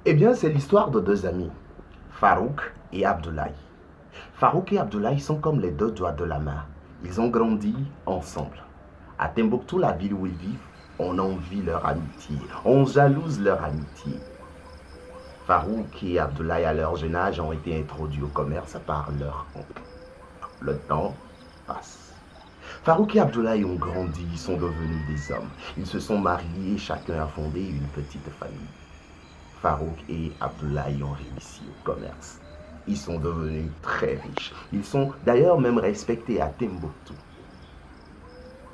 Eh bien, c'est l'histoire de deux amis, Farouk et Abdoulaye. Farouk et Abdoulaye sont comme les deux doigts de la main. Ils ont grandi ensemble. À Timbuktu, la ville où ils vivent, on envie leur amitié, on jalouse leur amitié. Farouk et Abdoulaye, à leur jeune âge, ont été introduits au commerce par leur oncle. Le temps passe. Farouk et Abdoulaye ont grandi, ils sont devenus des hommes. Ils se sont mariés, chacun a fondé une petite famille. Farouk et Abdoulaye ont réussi au commerce. Ils sont devenus très riches. Ils sont d'ailleurs même respectés à Timbuktu.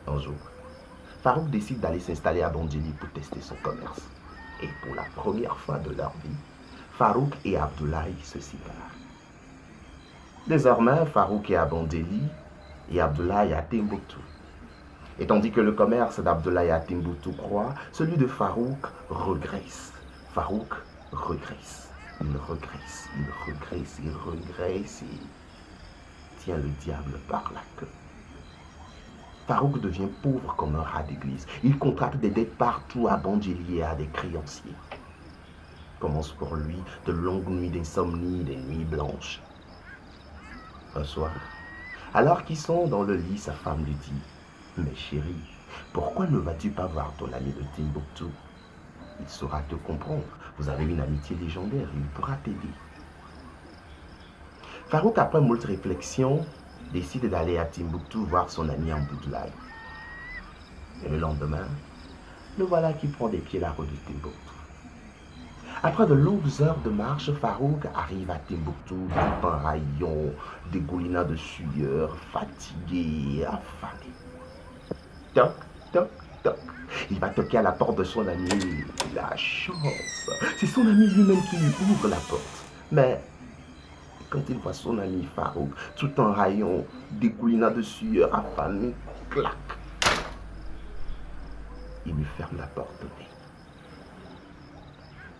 Un jour, Farouk décide d'aller s'installer à Bandjeli pour tester son commerce. Et pour la première fois de leur vie, Farouk et Abdoulaye se séparent. Désormais, Farouk est à Bandjeli et Abdoulaye à Timbuktu. Et tandis que le commerce d'Abdoulaye à Timbuktu croît, celui de Farouk regresse. Farouk regresse. Il regresse, il regresse, il regresse et tient le diable par la queue. Farouk devient pauvre comme un rat d'église. Il contracte des dettes partout à Bandjeli et à des créanciers. Commence pour lui de longues nuits d'insomnie, des nuits blanches. Un soir, alors qu'ils sont dans le lit, sa femme lui dit: mais chérie, pourquoi ne vas-tu pas voir ton ami de Timbuktu? Il saura te comprendre. Vous avez une amitié légendaire, il pourra t'aider. Farouk, après moult réflexions, décide d'aller à Timbuktu voir son ami Abdoulaye. Et le lendemain, le voilà qui prend des pieds la route de Timbuktu. Après de longues heures de marche, Farouk arrive à Timbuktu tout en rayon, dégoulinant de sueur, fatigué et affamé. Toc, toc, toc. Il va toquer à la porte de son ami. La chance. C'est son ami lui-même qui lui ouvre la porte. Mais quand il voit son ami Farouk, tout en rayon, dégoulinant de sueur, affamé, clac. Il lui ferme la porte.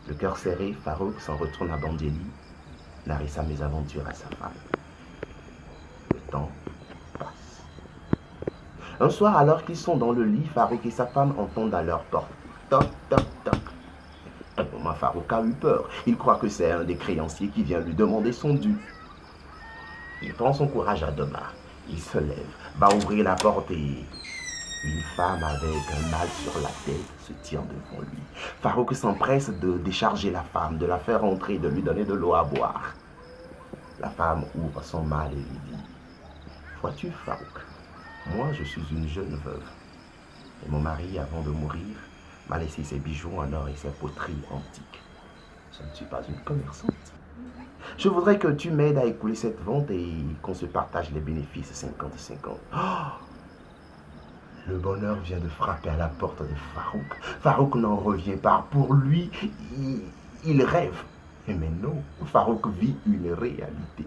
Le cœur serré, Farouk s'en retourne à Bandjeli, narrer sa mésaventure à sa femme. Le temps passe. Un soir, alors qu'ils sont dans le lit, Farouk et sa femme entendent à leur porte. Toc, toc, toc. Un moment, Farouk a eu peur. Il croit que c'est un des créanciers qui vient lui demander son dû. Il prend son courage à deux mains. Il se lève, va ouvrir la porte et une femme avec un mal sur la tête se tient devant lui. Farouk s'empresse de décharger la femme, de la faire entrer, de lui donner de l'eau à boire. La femme ouvre son mal et lui dit: vois-tu, Farouk, moi je suis une jeune veuve. Et mon mari, avant de mourir, m'a laissé ses bijoux en or et ses poteries antiques. Je ne suis pas une commerçante. Je voudrais que tu m'aides à écouler cette vente et qu'on se partage les bénéfices 50-50. Oh, le bonheur vient de frapper à la porte de Farouk. Farouk n'en revient pas. Pour lui, il rêve. Mais non, Farouk vit une réalité.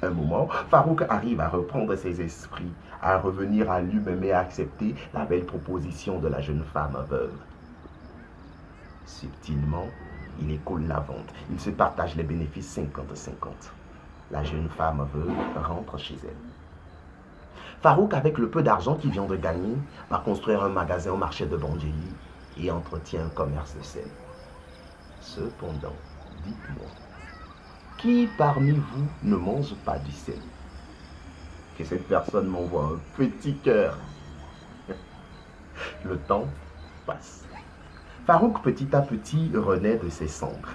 Un moment, Farouk arrive à reprendre ses esprits, à revenir à lui-même et à accepter la belle proposition de la jeune femme veuve. Subtilement, il écoule la vente. Il se partage les bénéfices 50-50. La jeune femme veuve rentre chez elle. Farouk, avec le peu d'argent qu'il vient de gagner, va construire un magasin au marché de Bandjeli et entretient un commerce de sel. Cependant, dites-moi, qui parmi vous ne mange pas du sel? Que cette personne m'envoie un petit cœur. Le temps passe. Farouk, petit à petit, renaît de ses cendres.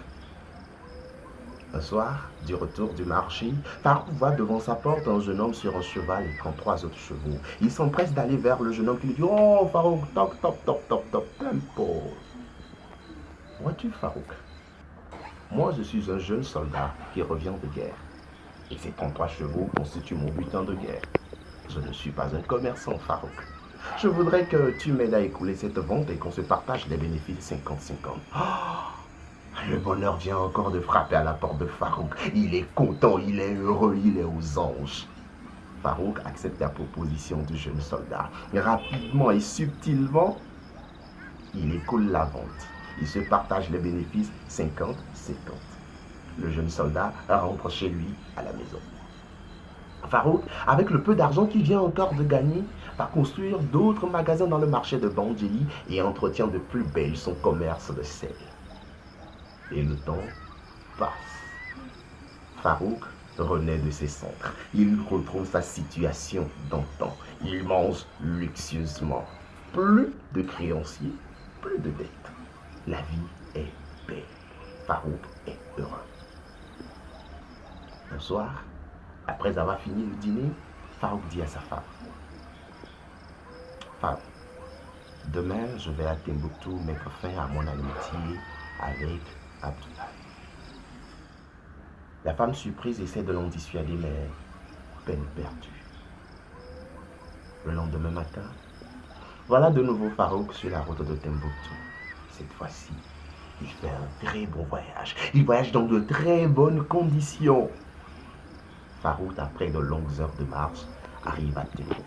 Un soir, du retour du marché, Farouk voit devant sa porte un jeune homme sur un cheval et prend trois autres chevaux. Il s'empresse d'aller vers le jeune homme qui lui dit: oh, Farouk, toc, toc, toc, toc, toc, tempo. Vois-tu, Farouk, moi je suis un jeune soldat qui revient de guerre. Et ces 33 chevaux constituent mon butin de guerre. Je ne suis pas un commerçant, Farouk. Je voudrais que tu m'aides à écouler cette vente et qu'on se partage les bénéfices 50-50. Oh, le bonheur vient encore de frapper à la porte de Farouk. Il est content, il est heureux, il est aux anges. Farouk accepte la proposition du jeune soldat. Rapidement et subtilement, il écoule la vente. Il se partage les bénéfices 50-50. Le jeune soldat rentre chez lui à la maison. Farouk, avec le peu d'argent qu'il vient encore de gagner, va construire d'autres magasins dans le marché de Bandjeli et entretient de plus belle son commerce de sel. Et le temps passe. Farouk renaît de ses cendres. Il retrouve sa situation d'antan. Il mange luxueusement. Plus de créanciers, plus de dettes. La vie est belle. Farouk est heureux. Un soir, après avoir fini le dîner, Farouk dit à sa femme: Femme, demain je vais à Timbuktu mettre fin à mon amitié avec Abdoulaye. La femme surprise essaie de l'en dissuader, mais peine perdue. Le lendemain matin, voilà de nouveau Farouk sur la route de Timbuktu. Cette fois-ci, il fait un très bon voyage. Il voyage dans de très bonnes conditions. Farouk, après de longues heures de marche, arrive à Timbuktu.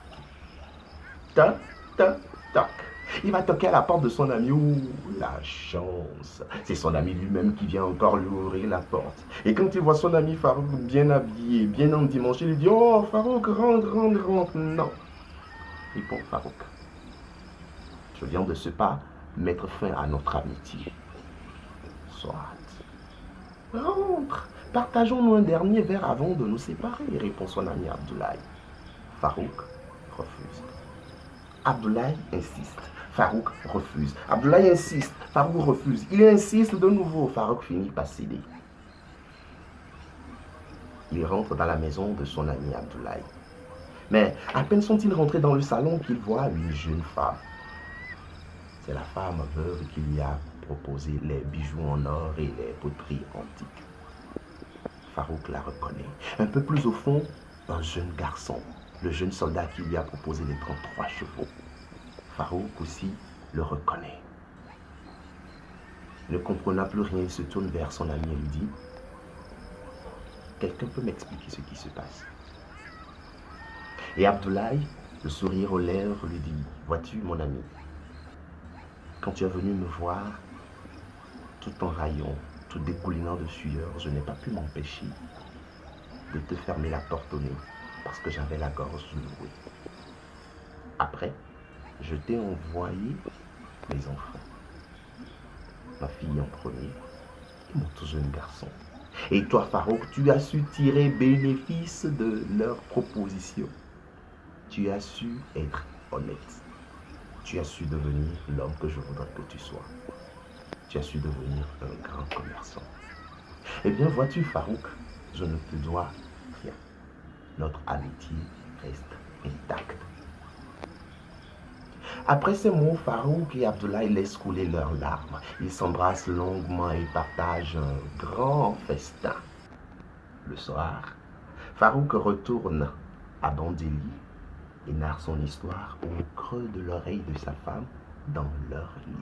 Toc, toc, toc. Il va toquer à la porte de son ami. Ouh, la chance. C'est son ami lui-même qui vient encore lui ouvrir la porte. Et quand il voit son ami Farouk bien habillé, bien endimanché, il lui dit: Oh, Farouk, rentre, rentre, rentre. Non. Répond Farouk: Je viens de ce pas mettre fin à notre amitié. Soit. Rentre. Partageons-nous un dernier verre avant de nous séparer, répond son ami Abdoulaye. Farouk refuse. Abdoulaye insiste. Farouk refuse. Abdoulaye insiste. Farouk refuse. Il insiste de nouveau. Farouk finit par céder. Il rentre dans la maison de son ami Abdoulaye. Mais à peine sont-ils rentrés dans le salon qu'il voit une jeune femme. C'est la femme veuve qui lui a proposé les bijoux en or et les poteries antiques. Farouk la reconnaît. Un peu plus au fond, un jeune garçon, le jeune soldat qui lui a proposé les 33 chevaux. Farouk aussi le reconnaît. Ne comprenant plus rien, il se tourne vers son ami et lui dit: Quelqu'un peut m'expliquer ce qui se passe? Et Abdoulaye, le sourire aux lèvres, lui dit: Vois-tu, mon ami, quand tu es venu me voir, tout en raillant, tout dégoulinant de sueur, je n'ai pas pu m'empêcher de te fermer la porte au nez parce que j'avais la gorge nouée. Après, je t'ai envoyé mes enfants, ma fille en premier et mon tout jeune garçon. Et toi, Farouk, tu as su tirer bénéfice de leurs propositions. Tu as su être honnête. Tu as su devenir l'homme que je voudrais que tu sois. Tu as su devenir un grand commerçant. Eh bien, vois-tu, Farouk, je ne te dois rien. Notre amitié reste intacte. Après ces mots, Farouk et Abdoulaye laissent couler leurs larmes. Ils s'embrassent longuement et partagent un grand festin. Le soir, Farouk retourne à Bandeli et narre son histoire au creux de l'oreille de sa femme dans leur lit.